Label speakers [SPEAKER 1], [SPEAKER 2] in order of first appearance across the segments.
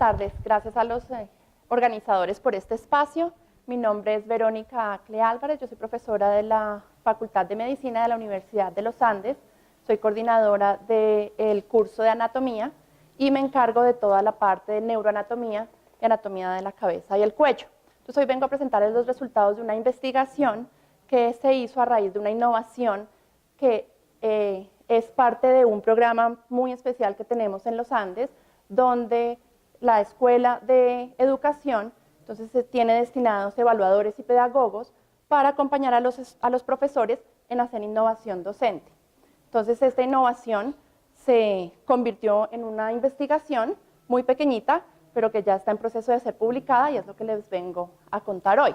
[SPEAKER 1] tardes. Gracias a los organizadores por este espacio. Mi nombre es Verónica Acle Álvarez, yo soy profesora de la Facultad de Medicina de la Universidad de los Andes, soy coordinadora del curso de anatomía y me encargo de toda la parte de neuroanatomía y anatomía de la cabeza y el cuello. Entonces hoy vengo a presentarles los resultados de una investigación que se hizo a raíz de una innovación que es parte de un programa muy especial que tenemos en los Andes, donde la Escuela de Educación entonces se tiene destinados evaluadores y pedagogos para acompañar a los profesores en hacer innovación docente. Entonces esta innovación se convirtió en una investigación muy pequeñita, pero que ya está en proceso de ser publicada y es lo que les vengo a contar hoy.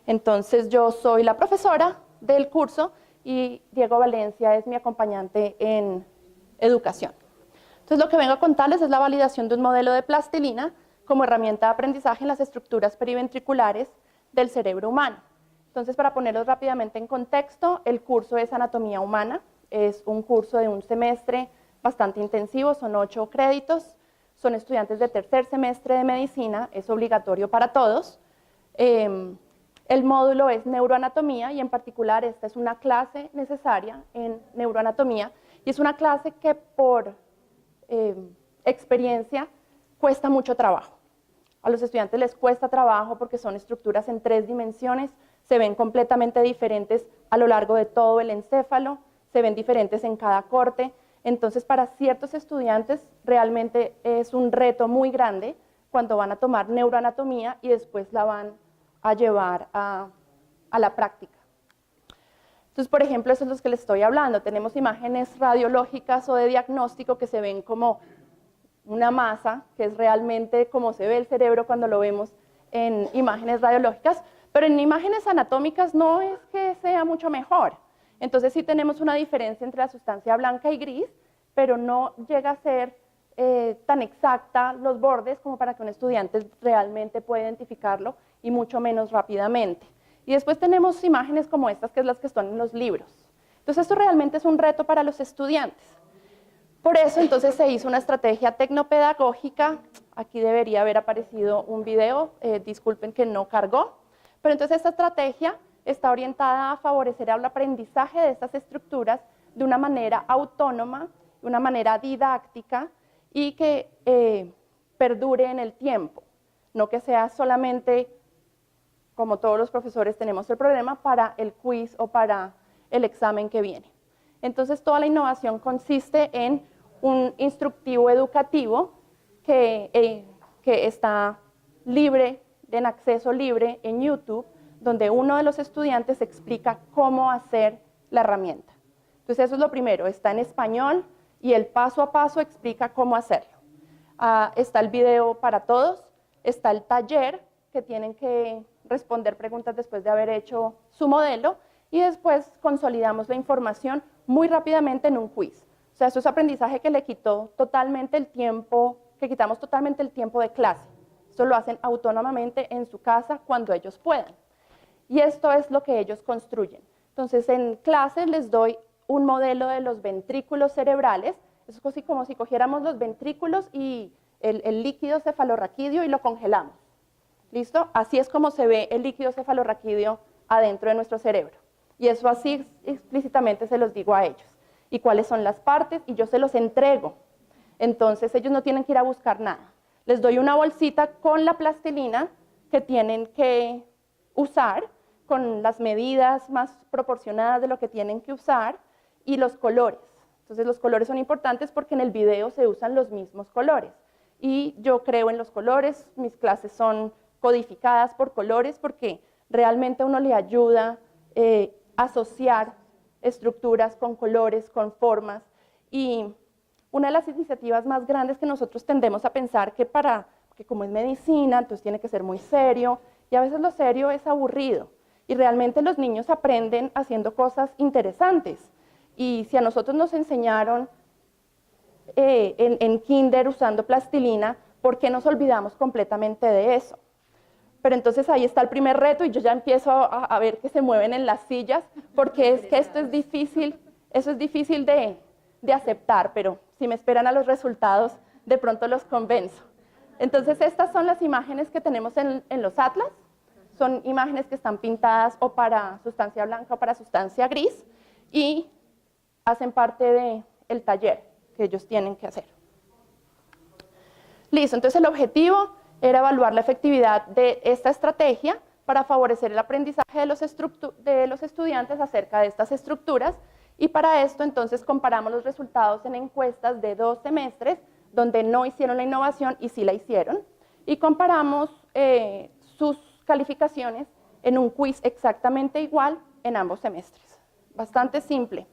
[SPEAKER 1] Entonces yo soy la profesora del curso y Diego Valencia es mi acompañante en educación. Entonces lo que vengo a contarles es la validación de un modelo de plastilina como herramienta de aprendizaje en las estructuras periventriculares del cerebro humano. Entonces, para ponerlos rápidamente en contexto, el curso es Anatomía Humana, es un curso de un semestre bastante intensivo, son 8 créditos, son estudiantes de tercer semestre de medicina, es obligatorio para todos. El módulo es neuroanatomía y en particular esta es una clase necesaria en neuroanatomía y es una clase que por experiencia cuesta mucho trabajo. A los estudiantes les cuesta trabajo porque son estructuras en 3 dimensiones, se ven completamente diferentes a lo largo de todo el encéfalo, se ven diferentes en cada corte, entonces para ciertos estudiantes realmente es un reto muy grande cuando van a tomar neuroanatomía y después la van a llevar a la práctica. Entonces, por ejemplo, eso es lo que les estoy hablando, tenemos imágenes radiológicas o de diagnóstico que se ven como una masa, que es realmente como se ve el cerebro cuando lo vemos en imágenes radiológicas, pero en imágenes anatómicas no es que sea mucho mejor. Entonces sí tenemos una diferencia entre la sustancia blanca y gris, pero no llega a ser tan exacta los bordes como para que un estudiante realmente pueda identificarlo y mucho menos rápidamente. Y después tenemos imágenes como estas, que es las que están en los libros. Entonces esto realmente es un reto para los estudiantes. Por eso entonces se hizo una estrategia tecnopedagógica, aquí debería haber aparecido un video, disculpen que no cargó, pero entonces esta estrategia está orientada a favorecer el aprendizaje de estas estructuras de una manera autónoma, de una manera didáctica y que perdure en el tiempo, no que sea solamente, como todos los profesores tenemos el problema, para el quiz o para el examen que viene. Entonces toda la innovación consiste en un instructivo educativo que está libre, en acceso libre en YouTube, donde uno de los estudiantes explica cómo hacer la herramienta. Entonces eso es lo primero, está en español y el paso a paso explica cómo hacerlo. Está el video para todos, está el taller que tienen que responder preguntas después de haber hecho su modelo y después consolidamos la información muy rápidamente en un quiz. O sea, eso es aprendizaje que le quitó totalmente el tiempo, que quitamos totalmente el tiempo de clase. Esto lo hacen autónomamente en su casa cuando ellos puedan. Y esto es lo que ellos construyen. Entonces, en clase les doy un modelo de los ventrículos cerebrales. Es así como si cogiéramos los ventrículos y el líquido cefalorraquídeo y lo congelamos. ¿Listo? Así es como se ve el líquido cefalorraquídeo adentro de nuestro cerebro. Y eso así explícitamente se los digo a ellos. Y cuáles son las partes, y yo se los entrego. Entonces ellos no tienen que ir a buscar nada. Les doy una bolsita con la plastilina que tienen que usar, con las medidas más proporcionadas de lo que tienen que usar, y los colores. Entonces los colores son importantes porque en el video se usan los mismos colores. Y yo creo en los colores, mis clases son codificadas por colores porque realmente a uno le ayuda asociar estructuras con colores, con formas, y una de las iniciativas más grandes que nosotros tendemos a pensar que como es medicina, entonces tiene que ser muy serio, y a veces lo serio es aburrido, y realmente los niños aprenden haciendo cosas interesantes, y si a nosotros nos enseñaron en kinder usando plastilina, ¿por qué nos olvidamos completamente de eso? Pero entonces ahí está el primer reto y yo ya empiezo a ver que se mueven en las sillas, porque es que esto es difícil, eso es difícil de aceptar, pero si me esperan a los resultados, de pronto los convenzo. Entonces, estas son las imágenes que tenemos en los atlas. Son imágenes que están pintadas o para sustancia blanca o para sustancia gris y hacen parte del taller que ellos tienen que hacer. Listo, entonces el objetivo era evaluar la efectividad de esta estrategia para favorecer el aprendizaje de los estudiantes acerca de estas estructuras, y para esto entonces comparamos los resultados en encuestas de 2 semestres donde no hicieron la innovación y sí la hicieron, y comparamos sus calificaciones en un quiz exactamente igual en ambos semestres. Bastante simple.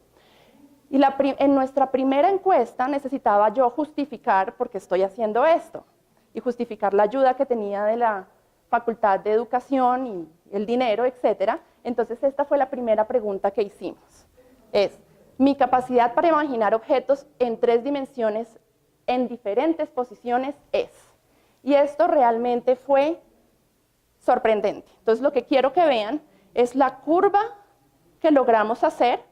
[SPEAKER 1] Y en nuestra primera encuesta necesitaba yo justificar por qué estoy haciendo esto y justificar la ayuda que tenía de la Facultad de Educación y el dinero, etc. Entonces esta fue la primera pregunta que hicimos. Es, mi capacidad para imaginar objetos en 3 dimensiones en diferentes posiciones es. Y esto realmente fue sorprendente. Entonces lo que quiero que vean es la curva que logramos hacer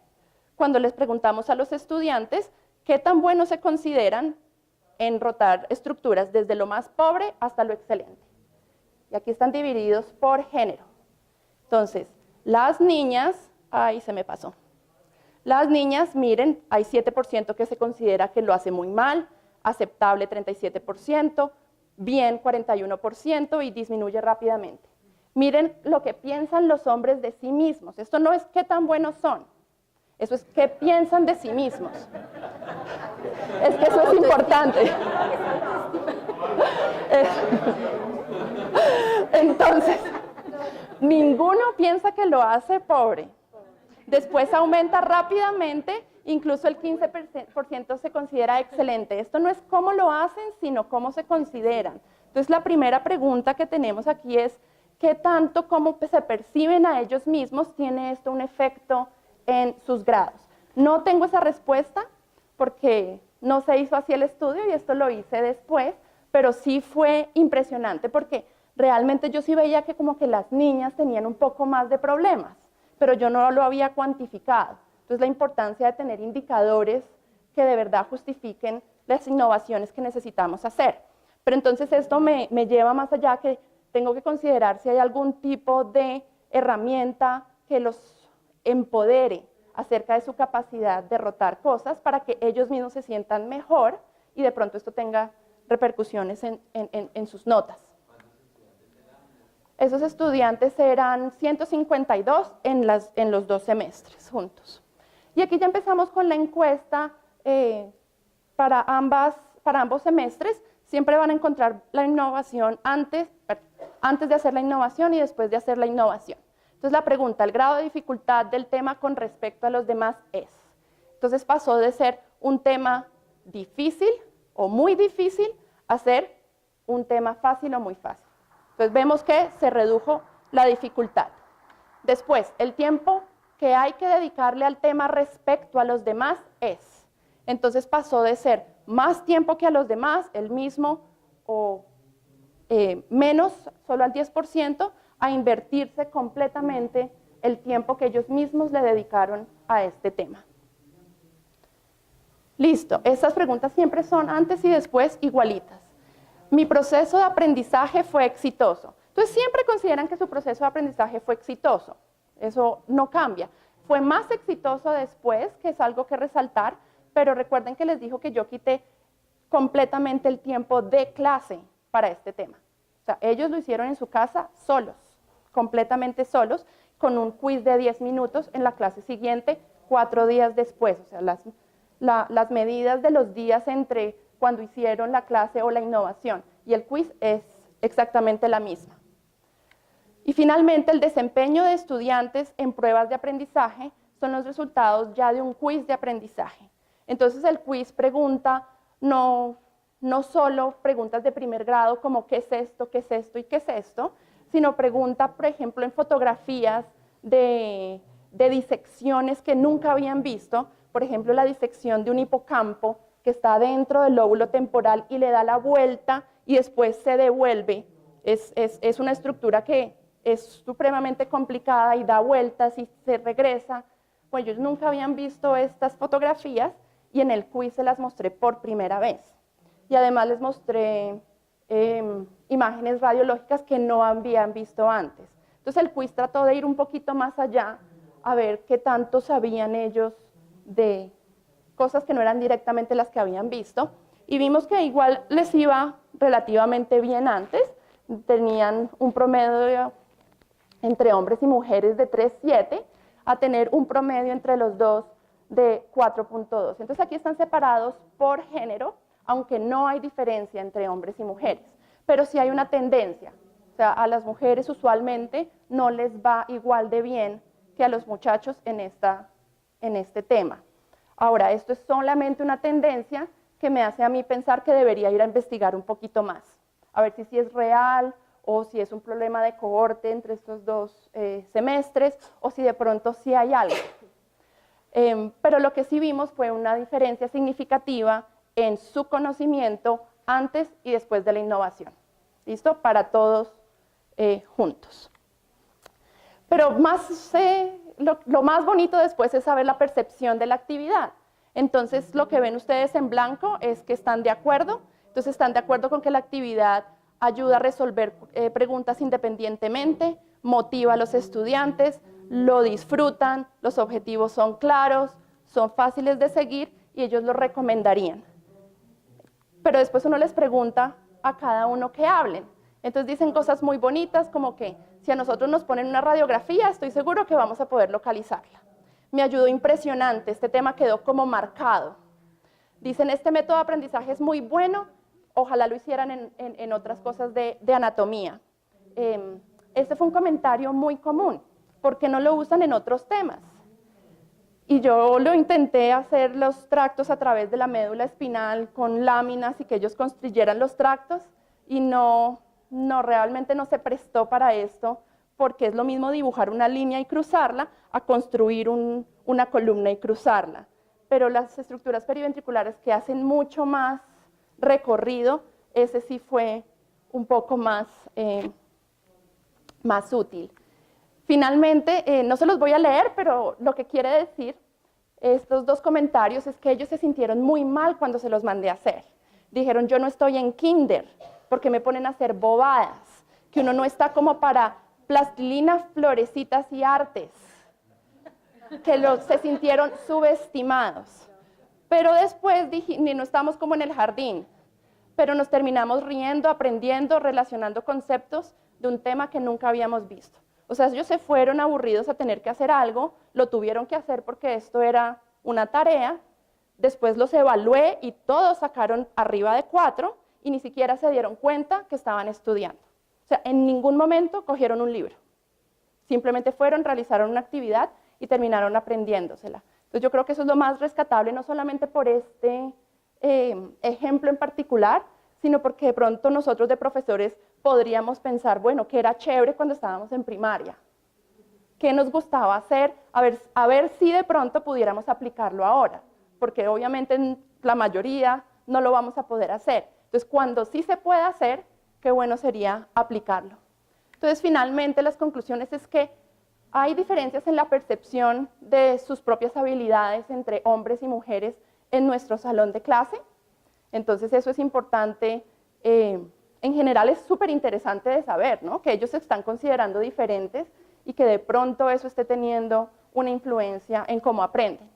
[SPEAKER 1] cuando les preguntamos a los estudiantes qué tan buenos se consideran en rotar estructuras desde lo más pobre hasta lo excelente. Y aquí están divididos por género. Entonces, las niñas, ay, se me pasó. Las niñas, miren, hay 7% que se considera que lo hace muy mal, aceptable 37%, bien 41% y disminuye rápidamente. Miren lo que piensan los hombres de sí mismos. Esto no es qué tan buenos son, eso es qué piensan de sí mismos. Es que eso es importante. Entonces, ninguno piensa que lo hace pobre. Después aumenta rápidamente, incluso el 15% se considera excelente. Esto no es cómo lo hacen, sino cómo se consideran. Entonces, la primera pregunta que tenemos aquí es, ¿qué tanto cómo se perciben a ellos mismos tiene esto un efecto en sus grados? No tengo esa respuesta porque no se hizo así el estudio y esto lo hice después, pero sí fue impresionante porque realmente yo sí veía que como que las niñas tenían un poco más de problemas, pero yo no lo había cuantificado. Entonces la importancia de tener indicadores que de verdad justifiquen las innovaciones que necesitamos hacer. Pero entonces esto me lleva más allá, que tengo que considerar si hay algún tipo de herramienta que los empodere acerca de su capacidad de rotar cosas para que ellos mismos se sientan mejor y de pronto esto tenga repercusiones en sus notas. Esos estudiantes eran 152 en los 2 semestres juntos. Y aquí ya empezamos con la encuesta para ambos semestres. Siempre van a encontrar la innovación antes de hacer la innovación y después de hacer la innovación. Entonces la pregunta, el grado de dificultad del tema con respecto a los demás es. Entonces pasó de ser un tema difícil o muy difícil a ser un tema fácil o muy fácil. Entonces vemos que se redujo la dificultad. Después, el tiempo que hay que dedicarle al tema respecto a los demás es. Entonces pasó de ser más tiempo que a los demás, el mismo o menos, solo al 10%, a invertirse completamente el tiempo que ellos mismos le dedicaron a este tema. Listo, estas preguntas siempre son antes y después igualitas. Mi proceso de aprendizaje fue exitoso. Entonces siempre consideran que su proceso de aprendizaje fue exitoso. Eso no cambia. Fue más exitoso después, que es algo que resaltar, pero recuerden que les dijo que yo quité completamente el tiempo de clase para este tema. O sea, ellos lo hicieron en su casa solos, completamente solos, con un quiz de 10 minutos en la clase siguiente, 4 días después. O sea, las medidas de los días entre cuando hicieron la clase o la innovación y el quiz es exactamente la misma. Y finalmente, el desempeño de estudiantes en pruebas de aprendizaje son los resultados ya de un quiz de aprendizaje. Entonces el quiz pregunta no solo preguntas de primer grado como ¿qué es esto y qué es esto?, sino pregunta, por ejemplo, en fotografías de disecciones que nunca habían visto, por ejemplo, la disección de un hipocampo que está dentro del lóbulo temporal y le da la vuelta y después se devuelve. Es una estructura que es supremamente complicada y da vueltas y se regresa. Pues ellos nunca habían visto estas fotografías y en el quiz se las mostré por primera vez. Y además les mostré imágenes radiológicas que no habían visto antes. Entonces el quiz trató de ir un poquito más allá a ver qué tanto sabían ellos de cosas que no eran directamente las que habían visto, y vimos que igual les iba relativamente bien antes, tenían un promedio entre hombres y mujeres de 3.7 a tener un promedio entre los dos de 4.2. Entonces aquí están separados por género, aunque no hay diferencia entre hombres y mujeres, pero sí hay una tendencia. O sea, a las mujeres usualmente no les va igual de bien que a los muchachos en este tema. Ahora, esto es solamente una tendencia que me hace a mí pensar que debería ir a investigar un poquito más, a ver si es real o si es un problema de cohorte entre estos dos semestres o si de pronto sí hay algo. Pero lo que sí vimos fue una diferencia significativa en su conocimiento antes y después de la innovación. ¿Listo? Para todos juntos. Pero lo más bonito después es saber la percepción de la actividad. Entonces, lo que ven ustedes en blanco es que están de acuerdo. Entonces, están de acuerdo con que la actividad ayuda a resolver preguntas independientemente, motiva a los estudiantes, lo disfrutan, los objetivos son claros, son fáciles de seguir y ellos lo recomendarían. Pero después uno les pregunta a cada uno que hablen. Entonces dicen cosas muy bonitas como que si a nosotros nos ponen una radiografía, estoy seguro que vamos a poder localizarla. Me ayudó impresionante, este tema quedó como marcado. Dicen, este método de aprendizaje es muy bueno, ojalá lo hicieran en otras cosas de anatomía. Este fue un comentario muy común, ¿por qué no lo usan en otros temas? Y yo lo intenté hacer los tractos a través de la médula espinal con láminas y que ellos construyeran los tractos y realmente no se prestó para esto, porque es lo mismo dibujar una línea y cruzarla a construir una columna y cruzarla. Pero las estructuras periventriculares que hacen mucho más recorrido, ese sí fue un poco más útil. Finalmente, no se los voy a leer, pero lo que quiere decir estos dos comentarios es que ellos se sintieron muy mal cuando se los mandé a hacer. Dijeron, yo no estoy en kinder, porque me ponen a hacer bobadas, que uno no está como para plastilina, florecitas y artes, que se sintieron subestimados. Pero después dije, ni no estamos como en el jardín, pero nos terminamos riendo, aprendiendo, relacionando conceptos de un tema que nunca habíamos visto. O sea, ellos se fueron aburridos a tener que hacer algo, lo tuvieron que hacer porque esto era una tarea, después los evalué y todos sacaron arriba de 4 y ni siquiera se dieron cuenta que estaban estudiando. O sea, en ningún momento cogieron un libro, simplemente fueron, realizaron una actividad y terminaron aprendiéndosela. Entonces yo creo que eso es lo más rescatable, no solamente por este ejemplo en particular, sino porque de pronto nosotros de profesores podríamos pensar, bueno, que era chévere cuando estábamos en primaria, qué nos gustaba hacer, a ver si de pronto pudiéramos aplicarlo ahora, porque obviamente en la mayoría no lo vamos a poder hacer. Entonces, cuando sí se puede hacer, qué bueno sería aplicarlo. Entonces, finalmente, las conclusiones es que hay diferencias en la percepción de sus propias habilidades entre hombres y mujeres en nuestro salón de clase. Entonces, eso es importante. En general, es súper interesante de saber, ¿no? Que ellos se están considerando diferentes y que de pronto eso esté teniendo una influencia en cómo aprenden.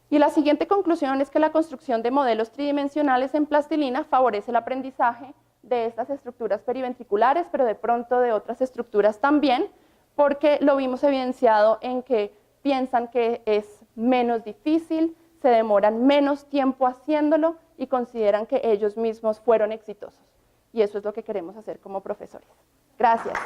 [SPEAKER 1] Y la siguiente conclusión es que la construcción de modelos tridimensionales en plastilina favorece el aprendizaje de estas estructuras periventriculares, pero de pronto de otras estructuras también, porque lo vimos evidenciado en que piensan que es menos difícil, se demoran menos tiempo haciéndolo y consideran que ellos mismos fueron exitosos. Y eso es lo que queremos hacer como profesores. Gracias.